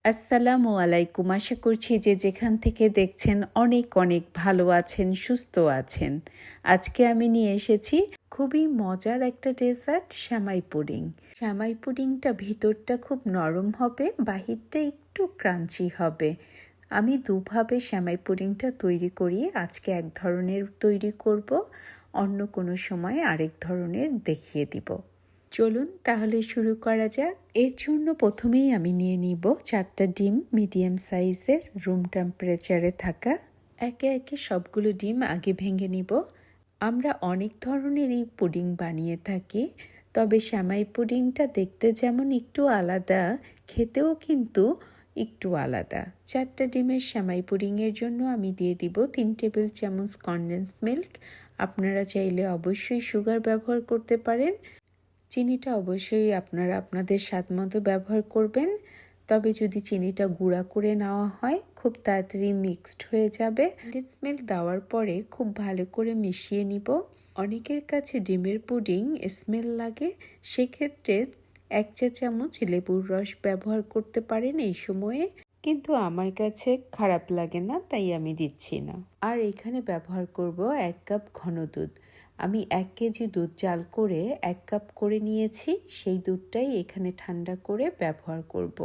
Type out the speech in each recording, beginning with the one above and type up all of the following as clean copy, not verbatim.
আসসালামু আলাইকুম। আশা করছি যে যেখান থেকে দেখছেন অনেক অনেক ভালো আছেন, সুস্থ আছেন। আজকে আমি নিয়ে এসেছি খুবই মজার একটা ডেজার্ট সেমাই পুডিং। সেমাই পুডিংটা ভিতরটা খুব নরম হবে, বাহিরটা একটু ক্রাঞ্চি হবে। আমি দুভাবে সেমাই পুডিংটা তৈরি করি। আজকে এক ধরনের তৈরি করব, অন্য কোনো সময় আরেক ধরনের দেখিয়ে দিব। চলুন তাহলে শুরু করা যাক। এর জন্য প্রথমেই আমি নিয়ে নিব 4টা ডিম মিডিয়াম সাইজের, রুম টেম্পারেচারে থাকা। একে একে সবগুলো ডিম আগে ভেঙে নিব। আমরা অনেক ধরনেরই পুডিং বানিয়ে থাকি, তবে সেমাই পুডিংটা দেখতে যেমন একটু আলাদা, খেতেও কিন্তু একটু আলাদা। 4টা ডিমের সেমাই পুডিংয়ের জন্য আমি দিয়ে দিব 3 টেবিল চামচ কনডেন্স মিল্ক। আপনারা চাইলে অবশ্যই সুগার ব্যবহার করতে পারেন। চিনিটা অবশ্যই আপনারা আপনাদের স্বাদমতো ব্যবহার করবেন, তবে যদি চিনিটা গুঁড়া করে নেওয়া হয় খুব তাড়াতাড়ি মিক্সড হয়ে যাবে। কনডেন্স মিল্ক দেওয়ার পরে খুব ভালো করে মিশিয়ে নিব। অনেকের কাছে ডিমের পুডিং স্মেল লাগে, সেক্ষেত্রে 1 চা চামচ লেবুর রস ব্যবহার করতে পারেন এই সময়ে, কিন্তু আমার কাছে খারাপ লাগে না, তাই আমি দিচ্ছি না। আর এখানে ব্যবহার করব 1 কাপ ঘন দুধ। আমি 1 কেজি দুধ জাল করে 1 কাপ করে নিয়েছি, সেই দুধটাই এখানে ঠান্ডা করে ব্যবহার করব।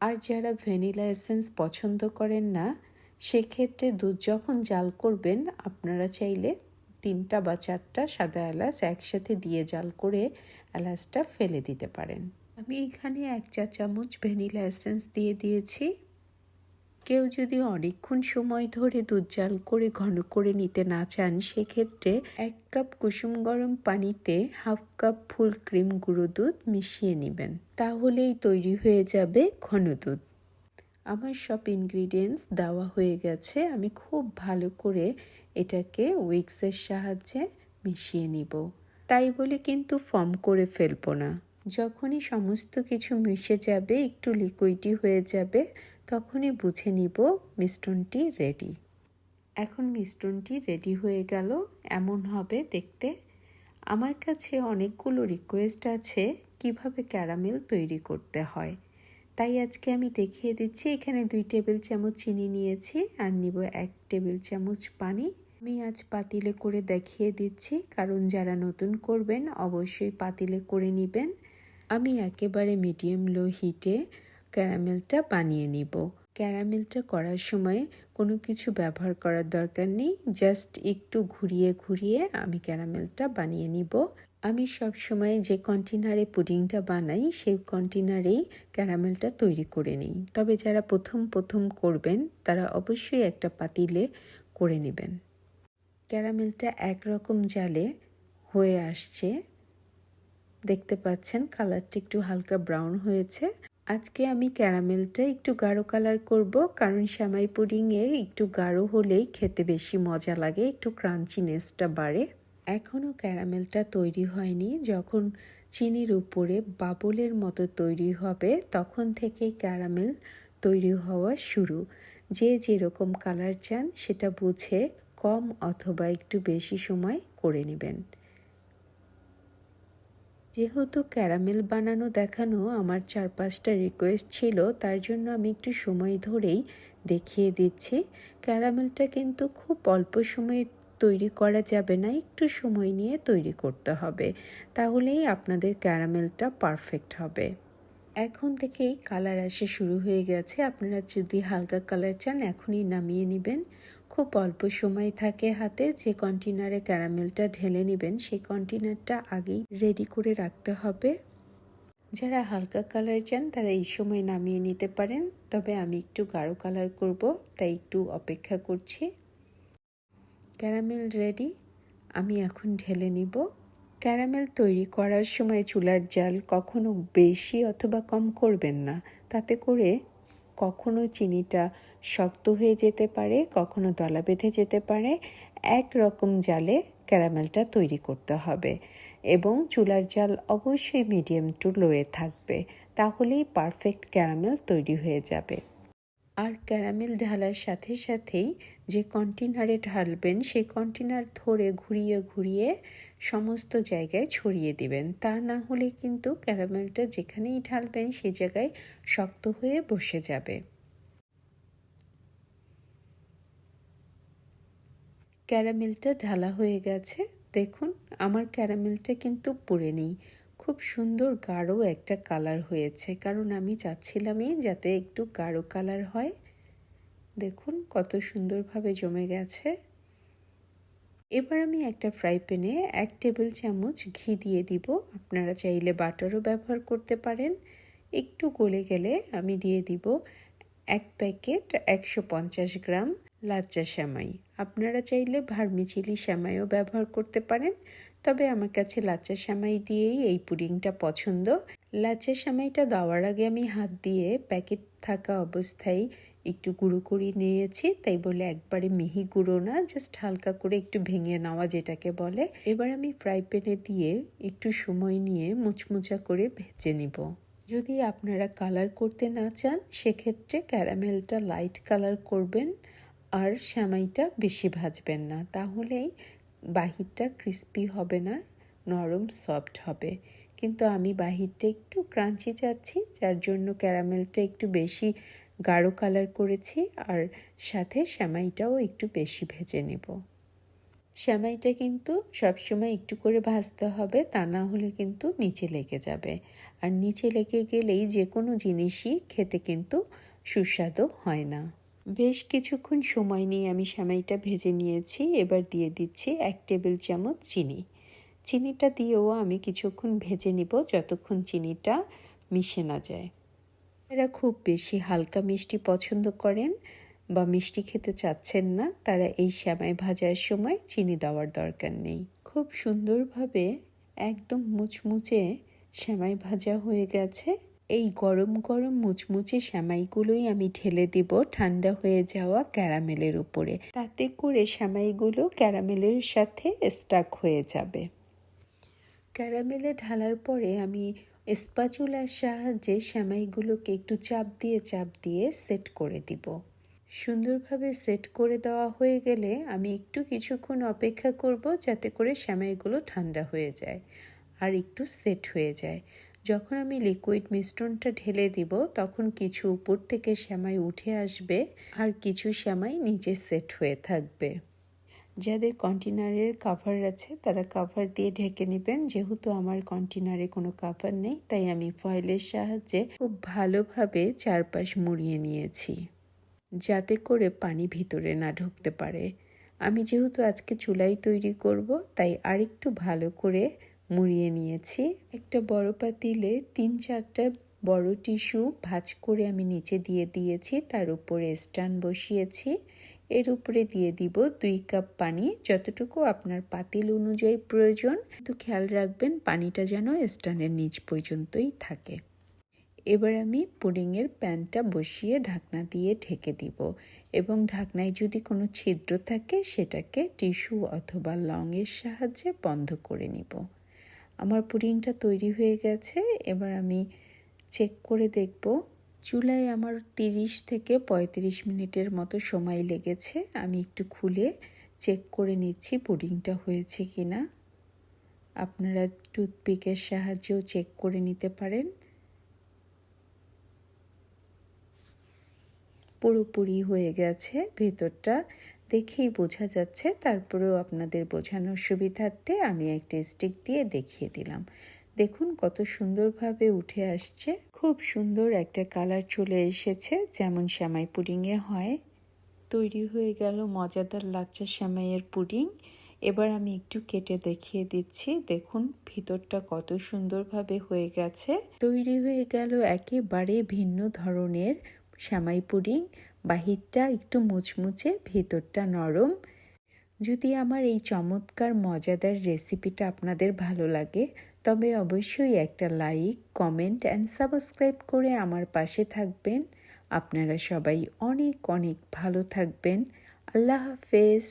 আর যারা ভ্যানিলা এসেন্স পছন্দ করেন না, সেক্ষেত্রে দুধ যখন জাল করবেন আপনারা চাইলে 3টা বা 4টা সাদা এলাচ একসাথে দিয়ে জাল করে এলাচটা ফেলে দিতে পারেন। আমি এখানে 1 চা চামচ ভ্যানিলা এসেন্স দিয়ে দিয়েছি। কেউ যদি অনেকক্ষণ সময় ধরে দুধ জাল করে ঘন করে নিতে না চান, সেক্ষেত্রে 1 কাপ কুসুম গরম পানিতে হাফ কাপ ফুল ক্রিম গুঁড়ো দুধ মিশিয়ে নেবেন, তাহলেই তৈরি হয়ে যাবে ঘন দুধ। আমার সব ইনগ্রিডিয়েন্টস দেওয়া হয়ে গেছে। আমি খুব ভালো করে এটাকে উইক্সের সাহায্যে মিশিয়ে নিব। তাই বলে কিন্তু ফর্ম করে ফেলবো না। যখনই সমস্ত কিছু মিশে যাবে, একটু লিকুইডি হয়ে যাবে, তখনই বুঝে নিব মিশ্রণটি রেডি। এখন মিশ্রণটি রেডি হয়ে গেল, এমন হবে দেখতে। আমার কাছে অনেকগুলো রিকোয়েস্ট আছে কিভাবে ক্যারামেল তৈরি করতে হয়, তাই আজকে আমি দেখিয়ে দিচ্ছি। এখানে 2 টেবিল চামচ চিনি নিয়েছি আর নিব 1 টেবিল চামচ পানি। আমি আজ পাতিলে করে দেখিয়ে দিচ্ছি, কারণ যারা নতুন করবেন অবশ্যই পাতিলে করে নেবেন। আমি একেবারে মিডিয়াম লো হিটে ক্যারামেলটা বানিয়ে নিব। ক্যারামেলটা করার সময় কোনো কিছু ব্যবহার করার দরকার নেই, জাস্ট একটু ঘুরিয়ে ঘুরিয়ে আমি ক্যারামেলটা বানিয়ে নিব। আমি সব সময় যে কন্টেনারে পুডিংটা বানাই সেই কন্টেনারেই ক্যারামেলটা তৈরি করে নিই, তবে যারা প্রথম করবেন তারা অবশ্যই একটা পাতিলে করে নেবেন। ক্যারামেলটা একরকম জালে হয়ে আসছে, দেখতে পাচ্ছেন কালারটা একটু হালকা ব্রাউন হয়েছে। আজকে আমি ক্যারামেলটা একটু গাঢ় কালার করব, কারণ সেমাই পুডিংয়ে একটু গাঢ় হলেই খেতে বেশি মজা লাগে, একটু ক্রাঞ্চিনেসটা বাড়ে। এখনও ক্যারামেলটা তৈরি হয়নি। যখন চিনির উপরে বাবলের মতো তৈরি হবে তখন থেকেই ক্যারামেল তৈরি হওয়া শুরু। যে যেরকম কালার চান সেটা বুঝে কম অথবা একটু বেশি সময় করে নেবেন। যেহেতু ক্যারামেল বানানো দেখানো আমার 4-5টা রিকোয়েস্ট ছিল, তার জন্য আমি একটু সময় ধরেই দেখিয়ে দিচ্ছি। ক্যারামেলটা কিন্তু খুব অল্প সময়ে তৈরি করা যাবে না, একটু সময় নিয়ে তৈরি করতে হবে, তাহলেই আপনাদের ক্যারামেলটা পারফেক্ট হবে। এখন থেকেই কালার আসা শুরু হয়ে গেছে। আপনারা যদি হালকা কালার চান এখনই নামিয়ে নেবেন। খুব অল্প সময় থাকে হাতে। যে কন্টেনারে ক্যারামেলটা ঢেলে নেবেন সেই কন্টেনারটা আগেই রেডি করে রাখতে হবে। যারা হালকা কালার চান তারা এই সময় নামিয়ে নিতে পারেন, তবে আমি একটু গাঢ় কালার করব, তাই একটু অপেক্ষা করছি। ক্যারামেল রেডি, আমি এখন ঢেলে নিব। ক্যারামেল তৈরি করার সময় চুলার জাল কখনো বেশি অথবা কম করবেন না, তাতে করে কখনো চিনিটা শক্ত হয়ে যেতে পারে, কখনো দলা বেঁধে যেতে পারে। একরকম জালে ক্যারামেলটা তৈরি করতে হবে এবং চুলার জাল অবশ্যই মিডিয়াম টু লোয়ে থাকবে, তাহলেই পারফেক্ট ক্যারামেল তৈরি হয়ে যাবে। আর ক্যারামেল ঢালার সাথে সাথেই যে কন্টেনারে ঢালবেন সেই কন্টেনার ধরে ঘুরিয়ে ঘুরিয়ে সমস্ত জায়গায় ছড়িয়ে দিবেন। তা না হলে কিন্তু ক্যারামেলটা যেখানেই ঢালবেন সেই জায়গায় শক্ত হয়ে বসে যাবে। ক্যারামেলটা ঢালা হয়ে গেছে। দেখুন আমার ক্যারামেলটা কিন্তু পুড়ে নেই, খুব সুন্দর গাঢ় একটা কালার হয়েছে, কারণ আমি চাচ্ছিলামই যাতে একটু গাঢ় কালার হয়। দেখুন কত সুন্দরভাবে জমে গেছে। এবার আমি একটা ফ্রাই প্যানে 1 টেবিল চামচ ঘি দিয়ে দিব। আপনারা চাইলে বাটারও ব্যবহার করতে পারেন। একটু গলে গেলে আমি দিয়ে দিব 1 প্যাকেট 150 গ্রাম লাচ্চা সেমাই। আপনারা চাইলে ভার্মিচেলি সেমাইও ব্যবহার করতে পারেন, তবে আমার কাছে লাচ্চা সেমাই দিয়েই এই পুডিংটা পছন্দ। লাচ্চা সেমাইটা দেওয়ার আগে আমি হাত দিয়ে প্যাকেট থাকা অবস্থায় একটু গুঁড়ো করে নিয়েছি, তাই বলে একবারে মিহি গুঁড়ো না, জাস্ট হালকা করে একটু ভেঙে নেওয়া যেটাকে বলে। এবার আমি ফ্রাই প্যানে দিয়ে একটু সময় নিয়ে মুচমুচা করে ভেজে নিব। যদি আপনারা কালার করতে না চান সেক্ষেত্রে ক্যারামেলটা লাইট কালার করবেন আর সেমাইটা বেশি ভাজবেন না, তাহলেই বাহিরটা ক্রিস্পি হবে না, নরম সফট হবে। কিন্তু আমি বাহিরটা একটু ক্রাঞ্চি চাচ্ছি, যার জন্য ক্যারামেলটা একটু বেশি গাঢ় কালার করেছি আর সাথে সেমাইটাও একটু বেশি ভেজে নেব। সেমাইটা কিন্তু সবসময় একটু করে ভাজতে হবে, তা না হলে কিন্তু নিচে লেগে যাবে, আর নিচে লেগে গেলেই যে কোনো জিনিসই খেতে কিন্তু সুস্বাদু হয় না। বেশ কিছুক্ষণ সময় নিয়ে আমি সেমাইটা ভেজে নিয়েছি। এবার দিয়ে দিচ্ছি 1 টেবিল চামচ চিনি। চিনিটা দিয়েও আমি কিছুক্ষণ ভেজে নিব যতক্ষণ চিনিটা মিশে না যায়। এরা খুব বেশি হালকা মিষ্টি পছন্দ করেন বা মিষ্টি খেতে চাচ্ছেন না, তারা এই সেমাই ভাজার সময় চিনি দেওয়ার দরকার নেই। খুব সুন্দরভাবে একদম মুচমুচে সেমাই ভাজা হয়ে গেছে। এই গরম গরম মুচমুচে সেমাইগুলোই আমি ঢেলে দিব ঠান্ডা হয়ে যাওয়া ক্যারামেলের উপরে, তাতে করে সেমাইগুলো ক্যারামেলের সাথে স্টাক হয়ে যাবে। ক্যারামেলে ঢালার পরে আমি স্প্যাচুলার সাহায্যে সেমাইগুলোকে একটু চাপ দিয়ে সেট করে দিব। সুন্দরভাবে সেট করে দেওয়া হয়ে গেলে আমি একটু কিছুক্ষণ অপেক্ষা করব যাতে করে সেমাইগুলো ঠান্ডা হয়ে যায় আর একটু সেট হয়ে যায়। যখন আমি লিকুইড মিশ্রণটা ঢেলে দিব তখন কিছু উপর থেকে সেমাই উঠে আসবে আর কিছু সেমাই নিচে সেট হয়ে থাকবে। যাদের কন্টেনারের কাভার আছে তারা কাভার দিয়ে ঢেকে নেবেন। যেহেতু আমার কন্টেনারে কোনো কাভার নেই, তাই আমি ফয়েলের সাহায্যে খুব ভালোভাবে চারপাশ মুড়িয়ে নিয়েছি যাতে করে পানি ভিতরে না ঢুকতে পারে। আমি যেহেতু আজকে চুলাই তৈরি করব, তাই আরেকটু ভালো করে মুড়িয়ে নিয়েছি। একটা বড় পাতিলে 3-4টা বড় টিস্যু ভাঁজ করে আমি নিচে দিয়ে দিয়েছি, তার উপরে স্ট্যান্ড বসিয়েছি। এর উপরে দিয়ে দিব 2 কাপ পানি, যতটুকু আপনার পাতিল অনুযায়ী প্রয়োজন, কিন্তু খেয়াল রাখবেন পানিটা যেন স্ট্যান্ডের নিচ পর্যন্তই থাকে। এবার আমি পুডিংয়ের প্যানটা বসিয়ে ঢাকনা দিয়ে ঢেকে দিব এবং ঢাকনায় যদি কোনো ছিদ্র থাকে সেটাকে টিস্যু অথবা লংয়ের সাহায্যে বন্ধ করে নিব। আমার পুডিংটা তৈরি হয়ে গেছে। এবার আমি চেক করে দেখব। চুলায় আমার 30 থেকে 35 মিনিটের মতো সময় লেগেছে। আমি একটু খুলে চেক করে নিচ্ছি পুডিংটা হয়েছে কিনা। আপনারা টুথপিকের সাহায্যেও চেক করে নিতে পারেন। পুরোপুরি হয়ে গেছে, ভেতরটা দেখেই বোঝা যাচ্ছে। তারপরেও আপনাদের বোঝানোর সুবিধার্থে আমি একটা স্টিক দিয়ে দেখিয়ে দিলাম। দেখুন কত সুন্দরভাবে উঠে আসছে, খুব সুন্দর একটা কালার চলে এসেছে, যেমন সেমাই পুডিংয়ে হয়। তৈরি হয়ে গেল মজাদার লাচ্চা সেমাইয়ের পুডিং। এবার আমি একটু কেটে দেখিয়ে দিচ্ছি। দেখুন ভিতরটা কত সুন্দরভাবে হয়ে গেছে। তৈরি হয়ে গেল একেবারে ভিন্ন ধরনের সেমাই পুডিং। বাহিরটা একটু মুচমুচে, ভিতরটা নরম। যদি আমার এই চমৎকার মজাদার রেসিপিটা আপনাদের ভালো লাগে তবে অবশ্যই একটা লাইক, কমেন্ট অ্যান্ড সাবস্ক্রাইব করে আমার পাশে থাকবেন। আপনারা সবাই অনেক অনেক ভালো থাকবেন। আল্লাহ হাফেজ।